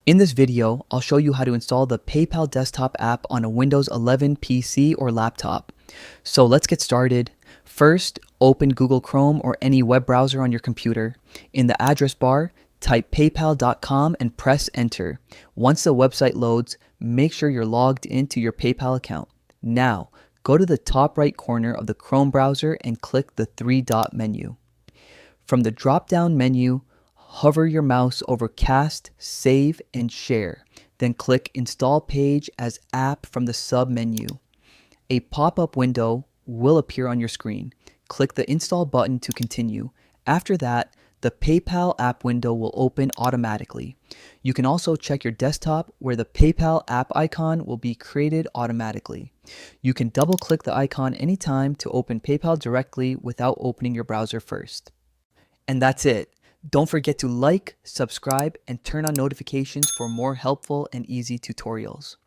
In this video, I'll show you how to install the PayPal desktop app on a Windows 11 PC or laptop. So let's get started. First, open Google Chrome or any web browser on your computer. In the address bar, type paypal.com and press enter. Once the website loads, make sure you're logged into your PayPal account. Now, go to the top right corner of the Chrome browser and click the three-dot menu. From the drop-down menu, hover your mouse over Cast, Save, and Share. Then click Install Page as App from the sub-menu. A pop-up window will appear on your screen. Click the Install button to continue. After that, the PayPal app window will open automatically. You can also check your desktop where the PayPal app icon will be created automatically. You can double-click the icon anytime to open PayPal directly without opening your browser first. And that's it. Don't forget to like, subscribe, and turn on notifications for more helpful and easy tutorials.